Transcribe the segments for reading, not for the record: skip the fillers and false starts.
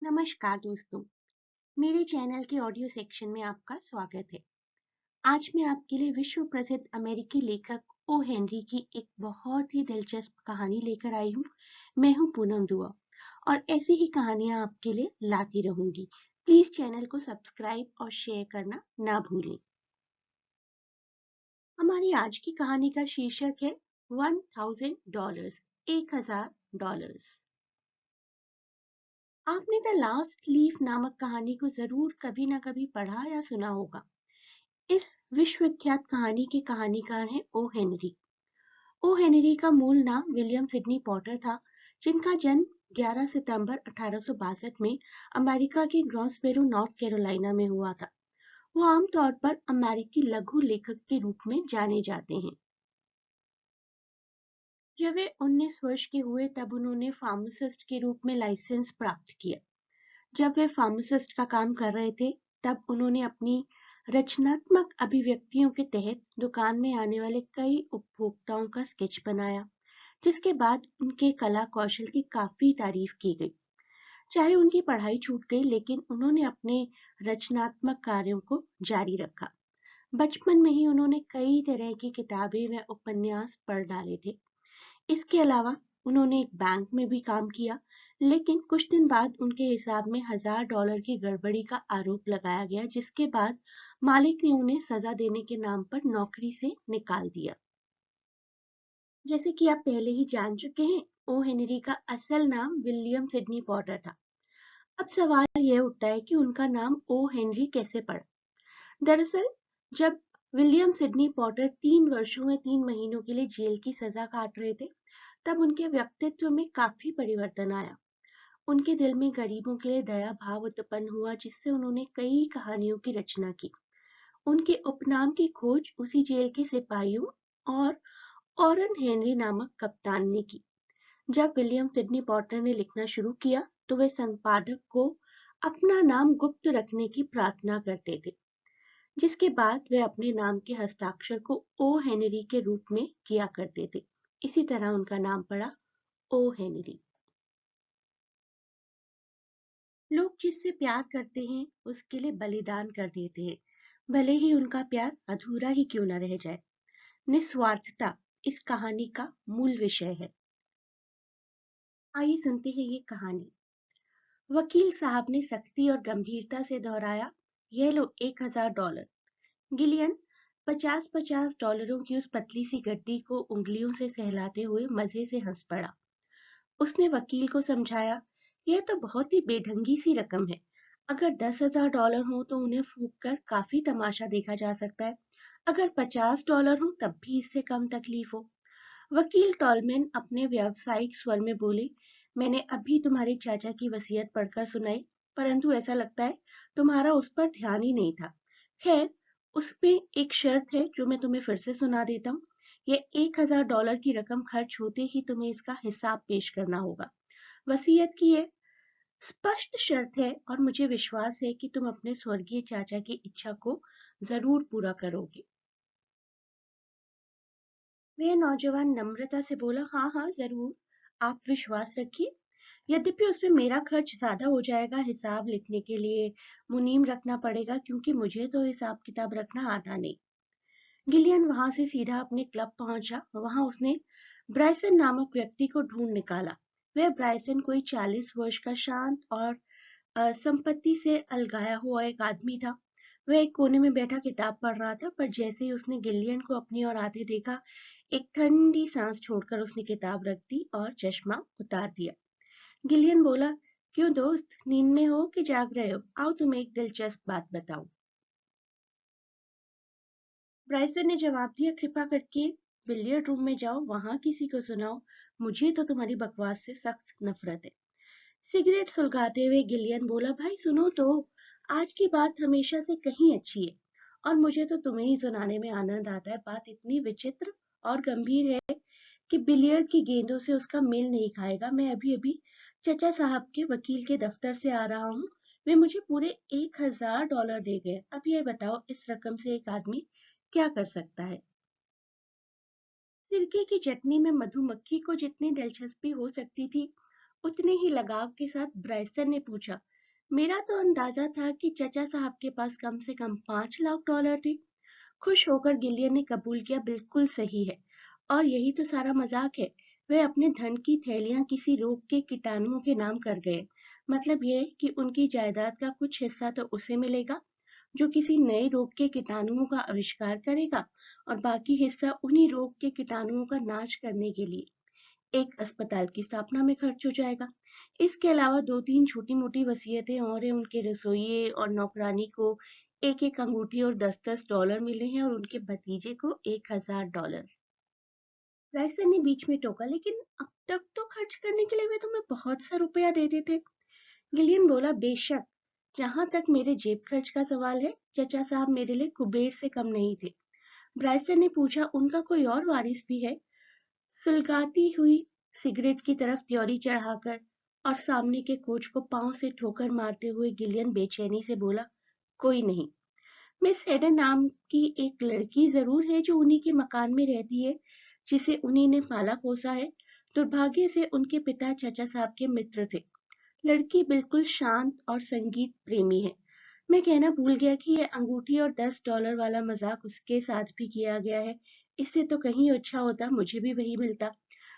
नमस्कार दोस्तों, मेरे चैनल के ऑडियो सेक्शन में आपका स्वागत है। आज मैं आपके लिए विश्व प्रसिद्ध अमेरिकी लेखक ओ हेनरी की एक बहुत ही दिलचस्प कहानी लेकर आई हूँ। मैं हूँ पूनम दुआ और ऐसी ही कहानियाँ आपके लिए लाती रहूंगी। प्लीज चैनल को सब्सक्राइब और शेयर करना ना भूलें। हमारी आज की कहानी का शीर्षक है $1000, $1000। आपने द लास्ट लीफ नामक कहानी को जरूर कभी ना कभी पढ़ा या सुना होगा। इस विश्वविख्यात कहानी के कहानीकार हैं ओ हेनरी। ओ हेनरी का मूल नाम विलियम सिडनी पॉटर था, जिनका जन्म 11 सितंबर 1862 में अमेरिका के ग्रॉसबेरो, नॉर्थ कैरोलिना में हुआ था। वो आमतौर पर अमेरिकी लघु लेखक के रूप में जाने जाते हैं। जब वे 19 वर्ष के हुए तब उन्होंने फार्मासिस्ट के रूप में लाइसेंस प्राप्त किया। जब वे फार्मासिस्ट का काम कर रहे थे तब उन्होंने अपनी रचनात्मक अभिव्यक्तियों के तहत दुकान में आने वाले कई उपभोक्ताओं का स्केच बनाया, जिसके बाद उनके कला कौशल की काफी तारीफ की गई। चाहे उनकी पढ़ाई छूट गई, लेकिन उन्होंने अपने रचनात्मक कार्यों को जारी रखा। बचपन में ही उन्होंने कई तरह की किताबें व उपन्यास पढ़ डाले थे। इसके अलावा उन्होंने एक बैंक में भी काम किया, लेकिन कुछ दिन बाद उनके हिसाब में $1000 की गड़बड़ी का आरोप लगाया गया, जिसके बाद मालिक ने उन्हें सजा देने के नाम पर नौकरी से निकाल दिया। जैसे कि आप पहले ही जान चुके हैं, ओ हेनरी का असल नाम विलियम सिडनी पॉटर था। अब सवाल यह उठता है कि उनका नाम ओ हेनरी कैसे पड़ा। दरअसल जब विलियम सिडनी पॉटर 3 वर्षों में 3 महीनों के लिए जेल की सजा काट रहे थे, तब उनके व्यक्तित्व में काफी परिवर्तन आया। उनके दिल में गरीबों के लिए दया भाव उत्पन्न हुआ, जिससे उन्होंने कई कहानियों की रचना की। उनके उपनाम की खोज उसी जेल के सिपाहियों और ऑरन हेनरी नामक कप्तान ने की। जब विलियम सिडनी पॉटर ने लिखना शुरू किया तो वे संपादक को अपना नाम गुप्त रखने की प्रार्थना करते थे, जिसके बाद वे अपने नाम के हस्ताक्षर को ओ हेनरी के रूप में किया करते थे। इसी तरह उनका नाम पड़ा ओ हेनरी। लोग जिससे प्यार करते हैं उसके लिए बलिदान कर देते हैं, भले ही उनका प्यार अधूरा ही क्यों न रह जाए। निस्वार्थता इस कहानी का मूल विषय है। आइए सुनते हैं ये कहानी। वकील साहब ने सख्ती और गंभीरता से दोहराया, यह लो $1000। गिलियन $50 की उस पतली सी गड्डी को उंगलियों से सहलाते हुए मजे से हंस पड़ा। उसने वकील को समझाया, यह तो बहुत ही बेढंगी सी रकम है। अगर $10,000 हो तो उन्हें फूंक कर काफी तमाशा देखा जा सकता है। अगर $50 हो तब भी इससे कम तकलीफ हो। वकील टॉलमैन अपने व्यावसायिक स्वर में बोले, मैंने अभी तुम्हारे चाचा की वसीयत पढ़कर सुनाई, परंतु ऐसा लगता है तुम्हारा उस पर ध्यान ही नहीं था। खैर, उसमें एक शर्त है जो मैं तुम्हें फिर से सुना देता हूँ। ये $1000 की रकम खर्च होते ही तुम्हें इसका हिसाब पेश करना होगा। वसीयत की ये स्पष्ट शर्त है और मुझे विश्वास है कि तुम अपने स्वर्गीय चाचा की इच्छा को जरूर पूरा करोगे। वह नौजवान नम्रता से बोला, हाँ हाँ जरूर, आप विश्वास रखिए। यद्यपि उसमें मेरा खर्च ज्यादा हो जाएगा, हिसाब लिखने के लिए मुनीम रखना पड़ेगा, क्योंकि मुझे तो हिसाब किताब रखना आता नहीं। गिलियन वहां से सीधा अपने क्लब पहुंचा। वहां उसने ब्राइसन नामक व्यक्ति को ढूंढ निकाला। वह ब्राइसन कोई 40 वर्ष का शांत और संपत्ति से अलगाया हुआ एक आदमी था। वह एक कोने में बैठा किताब पढ़ रहा था, पर जैसे ही उसने गिलियन को अपनी ओर आते देखा, एक ठंडी सांस छोड़कर उसने किताब रख दी और चश्मा उतार दिया। गिलियन बोला, क्यों दोस्त, नींद में हो कि जाग रहे हो? आओ तुम्हें एक दिलचस्प बात बताऊं। ब्राइसन ने जवाब दिया, कृपा करके बिलियर्ड रूम में जाओ, वहां किसी को सुनाओ, मुझे तो तुम्हारी बकवास से सख्त नफरत है। सिगरेट सुलगाते हुए गिलियन बोला, भाई सुनो तो, आज की बात हमेशा से कहीं अच्छी है और मुझे तो तुम्हें ही सुनाने में आनंद आता है। बात इतनी विचित्र और गंभीर है कि बिलियर्ड की गेंदों से उसका मेल नहीं खाएगा। मैं अभी अभी चचा साहब के वकील के दफ्तर से आ रहा हूँ। वे मुझे पूरे $1000 दे गए। अब ये बताओ, इस रकम से एक आदमी क्या कर सकता है? सिरके की चटनी में मधुमक्खी को जितनी दिलचस्पी हो सकती थी, उतने ही लगाव के साथ ब्राइसन ने पूछा, मेरा तो अंदाजा था कि चचा साहब के पास कम से कम $5 लाख थे। खुश होकर गिलियन ने कबूल किया, बिल्कुल सही है। और यही तो सारा मजाक है। वे अपने धन की थैलियां किसी रोग के कीटाणुओं के नाम कर गए। मतलब ये कि उनकी जायदाद का कुछ हिस्सा तो उसे मिलेगा जो किसी नए रोग के कीटाणुओं का आविष्कार करेगा, और बाकी हिस्सा उन्हीं रोग के कीटाणुओं का नाश करने के लिए एक अस्पताल की स्थापना में खर्च हो जाएगा। इसके अलावा 2-3 छोटी-मोटी वसीयतें और हैं। उनके रसोइये और नौकरानी को एक-एक अंगूठी और 10-10 डॉलर मिले हैं, और उनके भतीजे को $1000। राइसन ने बीच में टोका, लेकिन अब तक तो खर्च करने के लिए वे तुम्हें बहुत सा रुपया देते थे। गिलियन बोला, बेशक। जहां तक मेरे जेब खर्च का सवाल है, चचा साहब मेरे लिए कुबेर से कम नहीं थे। ब्राइसन ने पूछा, उनका कोई और वारिस भी है? सुलगाती हुई सिगरेट की तरफ त्योरी चढ़ाकर और सामने के कोच को पांव से ठोकर मारते हुए गिलियन बेचैनी से बोला, कोई नहीं। मिस हेडन नाम की एक लड़की जरूर है जो उन्हीं के मकान में रहती है, जिसे उन्हीं ने पाला पोसा है। दुर्भाग्य से उनके पिता चचा साहब के मित्र थे। लड़की बिल्कुल शांत और संगीत प्रेमी है। मैं कहना भूल गया कि यह अंगूठी और $10 वाला मजाक उसके साथ भी किया गया है। इससे तो कहीं अच्छा होता मुझे भी वही मिलता।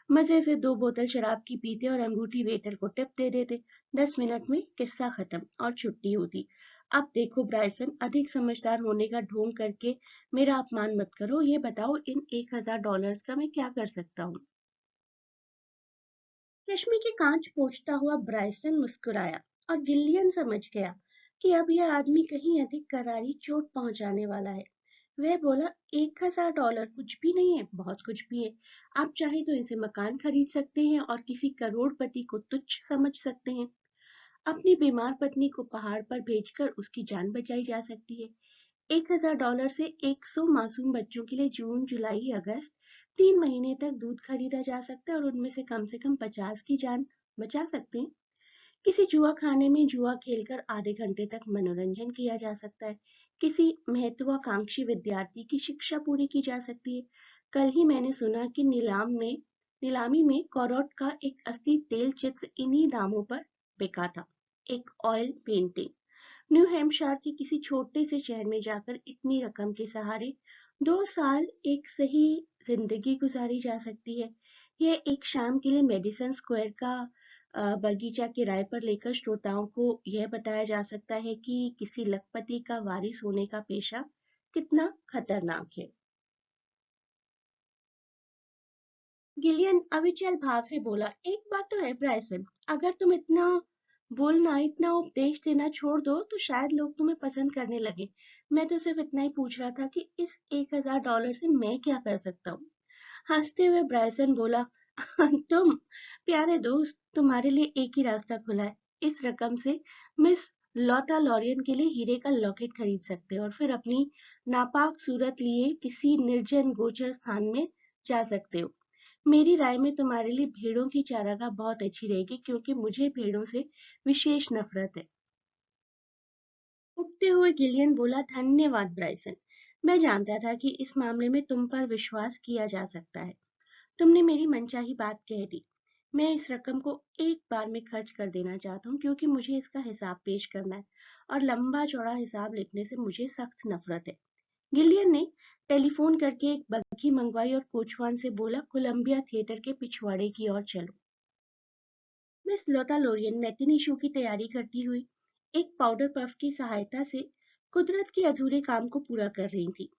मजे से 2 बोतल शराब की पीते और अंगूठी वेटर को टिप दे देते। 10 मिनट में किस्सा खत्म और छुट्टी होती। अब देखो ब्राइसन, अधिक समझदार होने का ढोंग करके मेरा अपमान मत करो। ये बताओ, इन $1000 का मैं क्या कर सकता हूँ? चश्मे के कांच पोंछता हुआ ब्राइसन मुस्कुराया, और गिल्लियन समझ गया कि अब यह आदमी कहीं अधिक करारी चोट पहुंचाने वाला है। वह बोला, $1000 कुछ भी नहीं है, बहुत कुछ भी है। आप चाहे तो इसे मकान खरीद सकते हैं और किसी करोड़पति को तुच्छ समझ सकते हैं। अपनी बीमार पत्नी को पहाड़ पर भेजकर उसकी जान बचाई जा सकती है। $1000 से 100 मासूम बच्चों के लिए जून, जुलाई, अगस्त 3 महीने तक दूध खरीदा जा सकता है, और उनमें से कम 50 की जान बचा सकते हैं। किसी जुआ खाने में जुआ खेलकर आधे घंटे तक मनोरंजन किया जा सकता है। किसी महत्वाकांक्षी विद्यार्थी की शिक्षा पूरी की जा सकती है। कल ही मैंने सुना कि नीलामी में कोरॉट का एक असली तेल चित्र इन्हीं दामों पर बिका था। एक ऑयल पेंटिंग। न्यू हैम्पशायर के किसी छोटे से शहर में जाकर इतनी रकम के सहारे 2 साल एक सही जिंदगी गुजारी जा सकती है। यह एक शाम के लिए मेडिसन स्क्वायर का बगीचा किराए पर लेकर श्रोताओं को यह बताया जा सकता है कि किसी लखपति का वारिस होने का पेशा कितना खतरनाक है। गिलियन अविचल भाव से बोला, एक बात तो है ब्रायसन, अगर तुम इतना बोलना, इतना उपदेश देना छोड़ दो तो शायद लोग तुम्हें पसंद करने लगे। मैं तो सिर्फ इतना ही पूछ रहा था कि इस $1000 से मैं क्या कर सकता हूँ। हंसते हुए ब्रायसन बोला, तुम प्यारे दोस्त, तुम्हारे लिए एक ही रास्ता खुला है। इस रकम से मिस लौता लॉरियन के लिए हीरे का लॉकेट खरीद सकते हो और फिर अपनी नापाक सूरत लिए किसी निर्जन गोचर स्थान में जा सकते हो। मेरी राय में तुम्हारे लिए भेड़ों की चारागाह बहुत अच्छी रहेगी, क्योंकि मुझे भेड़ों से विशेष नफरत है। उठते हुए गिलियन बोला, धन्यवाद ब्राइसन। मैं जानता था कि इस मामले में तुम पर विश्वास किया जा सकता है। तुमने मेरी मनचाही बात कह दी। मैं इस रकम को एक बार में खर्च कर देना चाहता हूँ, क्योंकि मुझे इसका हिसाब पेश करना है, और लंबा चौड़ा हिसाब लिखने से मुझे सख्त नफरत है। गिलियन ने टेलीफोन करके एक बग्घी मंगवाई और कोचवान से बोला, कोलंबिया थिएटर के पिछवाड़े की ओर चलो। मिस लोटा लोरियन मैटिनी शो की तैयारी करती हुई एक पाउडर पफ की सहायता से कुदरत के अधूरे काम को पूरा कर रही थी।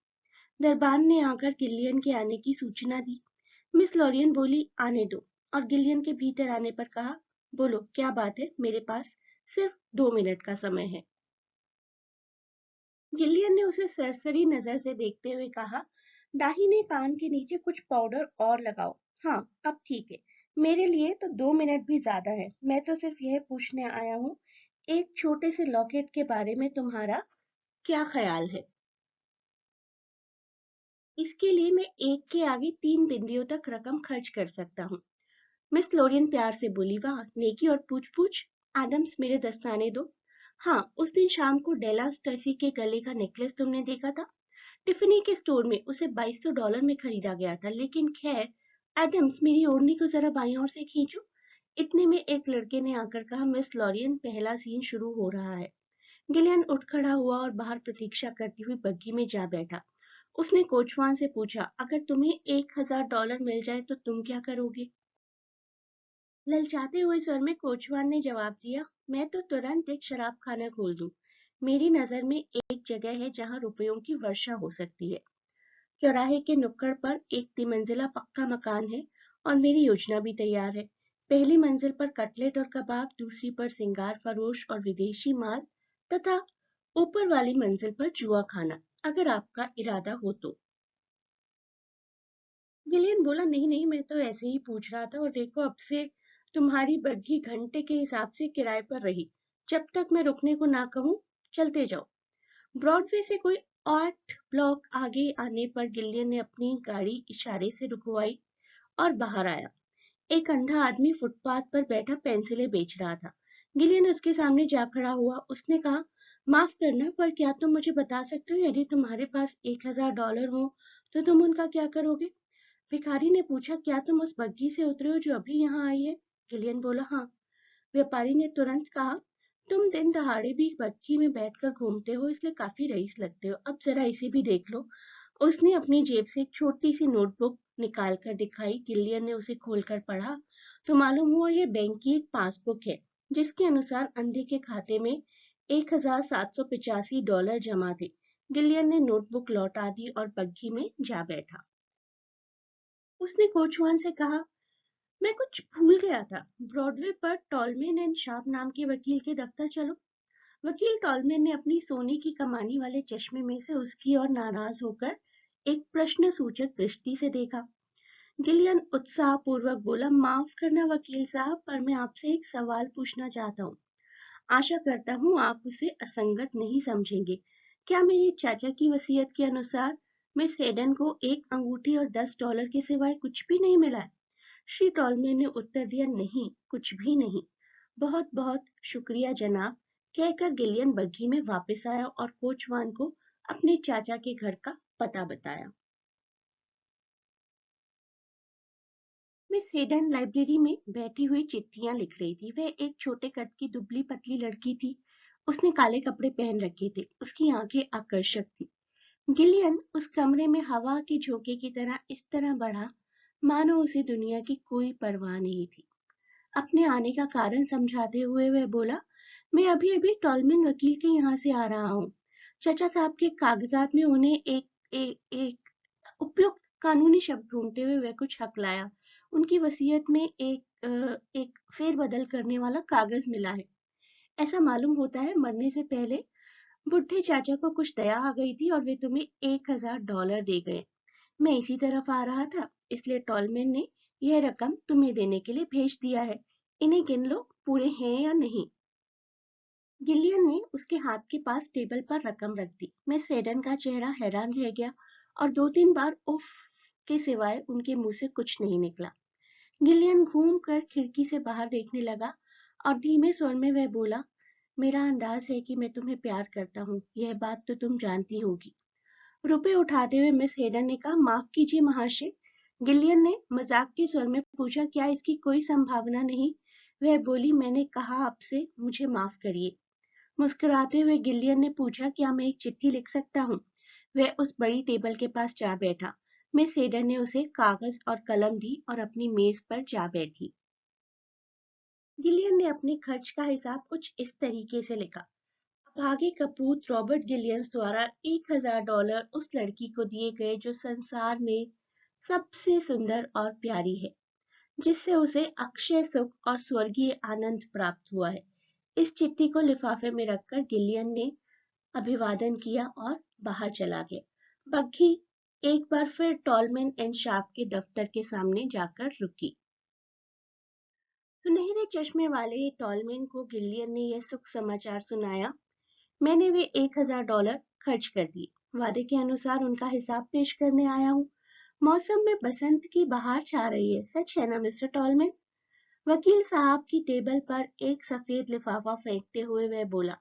दरबान ने आकर गिलियन के आने की सूचना दी। मिस लॉरियन बोली, आने दो, और गिलियन के भीतर आने पर कहा, बोलो क्या बात है, मेरे पास सिर्फ 2 मिनट का समय है। गिलियन ने उसे सरसरी नजर से देखते हुए कहा, दाहिने कान के नीचे कुछ पाउडर और लगाओ। हाँ, अब ठीक है। मेरे लिए तो 2 मिनट भी ज्यादा है। मैं तो सिर्फ यह पूछने आया हूँ, एक छोटे से लॉकेट के बारे में तुम्हारा क्या ख्याल है? इसके लिए मैं एक के आगे 3 बिंदियों तक रकम खर्च कर सकता हूँ। मिस लोरियन प्यार से बोली, वाह, नेकी और पूछ पूछ। एडम्स, मेरे दस्ताने दो। हाँ, उस दिन शाम को डेला स्टेसी के गले का नेकलेस तुमने देखा था। टिफनी के स्टोर में उसे $2200 में खरीदा गया था, लेकिन खैर। एडम्स, मेरी ओढ़नी को जरा बाईं ओर से खींचो। इतने में एक लड़के ने आकर कहा, मिस लॉरियन, पहला सीन शुरू हो रहा है। गिलियन उठ खड़ा हुआ और बाहर प्रतीक्षा करती हुई बग्गी में जा बैठा। उसने कोचवान से पूछा, अगर तुम्हें $1,000 मिल जाए तो तुम क्या करोगे? ललचाते हुए स्वर में कोचवान ने जवाब दिया, मैं तो तुरंत एक शराब खाना खोल दूं। मेरी नजर में एक जगह है जहां रुपयों की वर्षा हो सकती है। चौराहे के नुक्कड़ पर एक तिमंजिला पक्का मकान है और मेरी योजना भी तैयार है। पहली मंजिल पर कटलेट और कबाब, दूसरी पर सिंगार फरोश और विदेशी माल तथा ऊपर वाली मंजिल पर जुआ खाना, अगर आपका इरादा हो तो। गिलियन बोला, नहीं नहीं, मैं तो ऐसे ही पूछ रहा था, और देखो अब से तुम्हारी बग्घी घंटे के हिसाब से किराए पर रही। जब तक मैं रुकने को ना कहूँ, चलते जाओ। ब्रॉडवे से कोई 8 ब्लॉक आगे आने पर गिलियन ने अपनी गाड़ी इशारे से रुकवाई और बाहर आया। एक अंधा आदमी फुटपाथ पर बैठा पेंसिलें बेच रहा था। गिलियन उसके सामने जा खड़ा हुआ। उसने कहा, माफ करना, पर क्या तुम मुझे बता सकते हो, यदि तुम्हारे पास $1,000 हो तो तुम उनका क्या करोगे? भिखारी ने पूछा, क्या तुम उस बग्घी से उतरे हो जो अभी यहाँ आई है? गिलियन बोला, हाँ। व्यापारी ने तुरंत कहा, तुम दिन दहाड़े भी बग्घी में बैठकर घूमते हो, इसलिए काफी रईस लगते हो। अब जरा इसे भी देख लो। उसने अपनी जेब से एक छोटी सी नोटबुक निकाल कर दिखाई। गिलियन ने उसे खोलकर पढ़ा तो मालूम हुआ ये बैंक की एक पासबुक है, जिसके अनुसार अंधे के खाते में $1,785 जमा थे। गिलियन ने नोटबुक लौटा दी और बग्घी में जा बैठा। उसने कोचवान से कहा, मैं कुछ भूल गया था, ब्रॉडवे पर टॉलमैन एंड शार्प नाम के वकील के दफ्तर चलो। वकील टॉलमैन ने अपनी सोने की कमानी वाले चश्मे में से उसकी ओर नाराज होकर एक प्रश्न सूचक दृष्टि से देखा। गिलियन उत्साह पूर्वक बोला, माफ करना वकील साहब, पर मैं आपसे एक सवाल पूछना चाहता हूँ। आशा करता हूँ आप उसे असंगत नहीं समझेंगे। क्या मेरे चाचा की वसीयत के अनुसार मिस हेडन को एक अंगूठी और $10 के सिवाय कुछ भी नहीं मिला है? श्री टॉलमे ने उत्तर दिया, नहीं, कुछ भी नहीं। बहुत बहुत शुक्रिया जनाब, कहकर गिलियन बग्घी में वापस आया और कोचवान को अपने चाचा के घर का पता बताया। मिस हेडन लाइब्रेरी में बैठी हुई चिट्ठियां लिख रही थी। वह एक छोटे कद की दुबली पतली लड़की थी। उसने काले कपड़े पहन रखे थे। उसकी आंखें आकर्षक थी। गिलियन उस कमरे में हवा के झोंके की तरह इस तरह बढ़ा मानो उसे दुनिया की कोई परवाह नहीं थी। अपने आने का कारण समझाते हुए वह बोला, मैं अभी अभी टॉलमैन वकील के यहाँ से आ रहा हूँ। चाचा साहब के कागजात में उन्हें एक उपयुक्त कानूनी शब्द ढूंढते हुए वह कुछ हकलाया। उनकी वसीयत में एक फेरबदल करने वाला कागज मिला है। ऐसा मालूम होता है मरने से पहले बुढ़े चाचा को कुछ दया आ गई थी और वे तुम्हें $1,000 दे गए। मैं इसी तरफ आ रहा था, इसलिए टॉलमैन ने यह रकम तुम्हें देने के लिए भेज दिया है। इन्हें गिन लो, पूरे हैं या नहीं। गिलियन ने उसके हाथ के पास टेबल पर रकम रख दी। मिस सेडन का चेहरा हैरान रह गया और 2-3 बार उफ के सिवाय उनके मुंह से कुछ नहीं निकला। गिलियन घूम कर खिड़की से बाहर देखने लगा और धीमे स्वर में वह बोला, मेरा अंदाज है कि मैं तुम्हें प्यार करता हूँ, यह बात तो तुम जानती होगी। रुपए उठाते हुए मिस हेडन ने कहा, माफ कीजिए महाशय। गिलियन ने मजाक के स्वर में पूछा, क्या इसकी कोई संभावना नहीं? वह बोली, मैंने कहा आपसे, मुझे माफ करिए। मुस्कुराते हुए गिलियन ने पूछा, क्या मैं एक चिट्ठी लिख सकता हूँ? वह उस बड़ी टेबल के पास जा बैठा। मिस हेडन ने उसे कागज और कलम दी और अपनी मेज पर जा बैठी। गिलियन ने अपने खर्च का हिसाब कुछ इस तरीके से लिखा। अभागे कपूत रॉबर्ट गिलियंस द्वारा $1,000 उस लड़की को दिए गए जो संसार में सबसे सुंदर और प्यारी है, जिससे उसे अक्षय सुख और स्वर्गीय आनंद प्राप्त हुआ है। इस चिट्ठी को लिफाफे में रखकर गिलियन ने अभिवादन किया और बाहर चला गया। बग्घी एक बार फिर टॉलमैन एंड शार्प के दफ्तर के सामने जाकर रुकी। सुनहरे चश्मे वाले टॉलमैन को गिलियन ने यह सुख समाचार सुनाया, मैंने वे $1,000 खर्च कर दिए। वादे के अनुसार उनका हिसाब पेश करने आया हूँ। मौसम में बसंत की बहार छा रही है, सच है ना मिस्टर टॉलमैन? वकील साहब की टेबल पर एक सफेद लिफाफा फेंकते हुए वह बोला,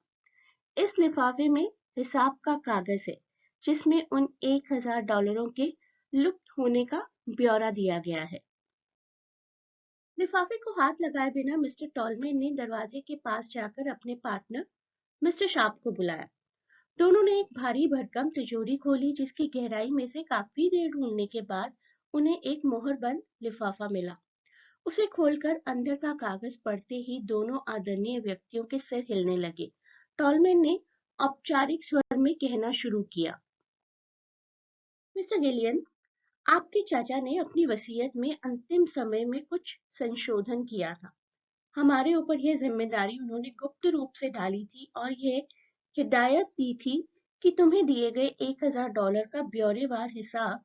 इस लिफाफे में हिसाब का कागज है, जिसमें उन $1,000 के लुप्त होने का ब्यौरा दिया गया है। लिफाफे को हाथ लगाए बिना मिस्टर टॉलमैन ने दरवाजे के पास जाकर अपने पार्टनर मिस्टर शार्प को बुलाया। दोनों ने एक भारी भरकम तिजोरी खोली, जिसकी गहराई में से काफी देर ढूंढने के बाद उन्हें एक मोहरबंद लिफाफा मिला। उसे खोलकर अंदर का कागज पढ़ते ही दोनों आदरणीय व्यक्तियों के सिर हिलने लगे। टॉलमैन ने औपचारिक स्वर में कहना शुरू किया, मिस्टर गिलियन, आपके चाचा ने अपनी वसीयत में अंतिम समय में कुछ संशोधन किया था। हमारे ऊपर यह जिम्मेदारी उन्होंने गुप्त रूप से डाली थी और यह हिदायत दी थी कि तुम्हें दिए गए $1000 का ब्यौरेवार हिसाब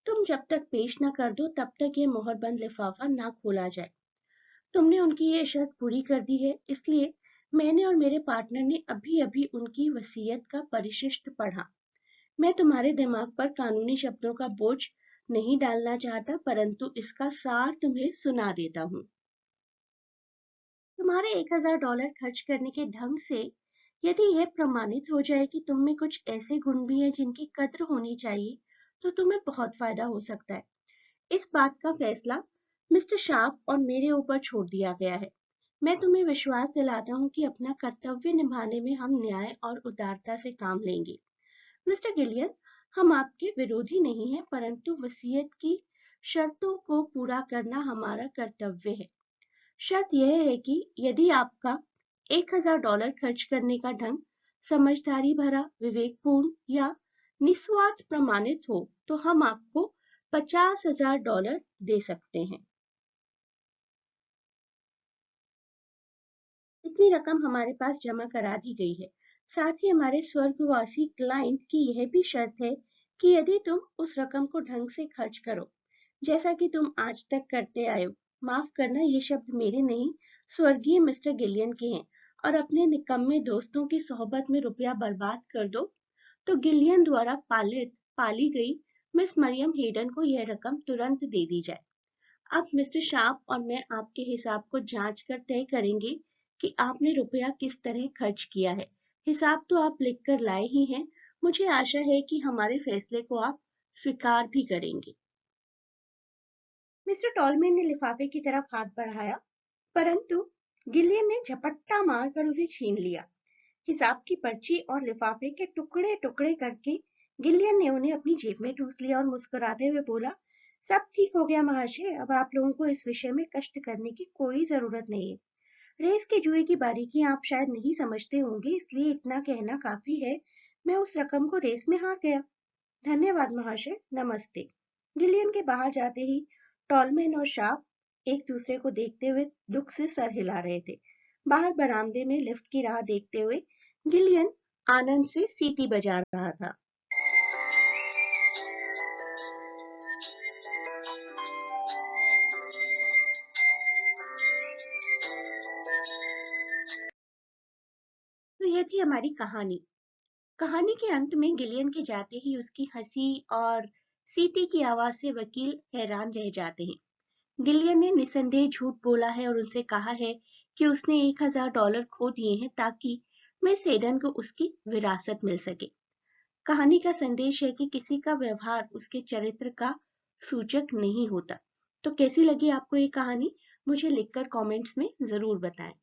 तुम जब तक पेश न कर दो तब तक ये मोहरबंद लिफाफा ना खोला जाए। तुमने उनकी ये शर्त पूरी कर दी है, इसलिए मैंने और मेरे पार्टनर ने अभी अभी उनकी वसीयत का परिशिष्ट पढ़ा। मैं तुम्हारे दिमाग पर कानूनी शब्दों का बोझ नहीं डालना चाहता, परंतु इसका सार तुम्हें सुना देता हूँ। तुम्हारे $1000 खर्च करने के ढंग से यदि यह प्रमाणित हो जाए कि तुम में कुछ ऐसे गुण भी हैं जिनकी कद्र होनी चाहिए, तो तुम्हें बहुत फायदा हो सकता है। इस बात का फैसला मिस्टर शार्प और मेरे ऊपर छोड़ दिया गया है। मैं तुम्हें विश्वास दिलाता हूँ कि अपना कर्तव्य निभाने में हम न्याय और उदारता से काम लेंगे। मिस्टर गिलियन, हम आपके विरोधी नहीं हैं, परंतु वसीयत की शर्तों को पूरा करना हमारा कर्तव्य है। शर्त यह है कि यदि आपका $1000 खर्च करने का ढंग समझदारी भरा, विवेकपूर्ण या निस्वार्थ प्रमाणित हो, तो हम आपको $50,000 दे सकते हैं। इतनी रकम हमारे पास जमा करा दी गई है। साथ ही हमारे स्वर्गवासी क्लाइंट की यह भी शर्त है कि यदि तुम उस रकम को ढंग से खर्च करो, जैसा कि तुम आज तक करते आए हो, माफ करना ये शब्द मेरे नहीं, स्वर्गीय मिस्टर गिलियन के हैं, और अपने निकम्मे दोस्तों की सोहबत में रुपया बर्बाद कर दो, तो गिलियन द्वारा पाली गई मिस मरियम हेडन को यह रकम तुरंत दे दी जाए। अब मिस्टर शार्प और मैं आपके हिसाब को जांच कर तय करेंगे कि आपने रुपया किस तरह खर्च किया है। हिसाब तो आप लिख कर लाए ही हैं। मुझे आशा है कि हमारे फैसले को आप स्वीकार भी करेंगे। मिस्टर टॉलमैन ने लिफाफे की तरफ हाथ बढ़ाया, परंतु गिलियन ने झपट्टा मारकर उसे छीन लिया। हिसाब की पर्ची और लिफाफे के टुकड़े टुकड़े करके गिलियन ने उन्हें अपनी जेब में ठूस लिया और मुस्कुराते हुए बोला, सब ठीक हो गया महाशय, अब आप लोगों को इस विषय में कष्ट करने की कोई जरूरत नहीं है। रेस के जुए की बारीकियां आप शायद नहीं समझते होंगे, इसलिए इतना कहना काफी है, मैं उस रकम को रेस में हार गया। धन्यवाद महाशय, नमस्ते। गिलियन के बाहर जाते ही टॉलमैन और शार्प एक दूसरे को देखते हुए दुख से सर हिला रहे थे। बाहर बरामदे में लिफ्ट की राह देखते हुए गिलियन आनंद से सीटी बजा रहा था। तो यह थी हमारी कहानी। कहानी के अंत में गिलियन के जाते ही उसकी हंसी और सीटी की आवाज से वकील हैरान रह जाते हैं। गिलियन ने निसंदेह झूठ बोला है और उनसे कहा है कि उसने $1000 खो दिए हैं ताकि मिस हेडन को उसकी विरासत मिल सके। कहानी का संदेश है कि किसी का व्यवहार उसके चरित्र का सूचक नहीं होता। तो कैसी लगी आपको ये कहानी? मुझे लिखकर कमेंट्स में जरूर बताएं।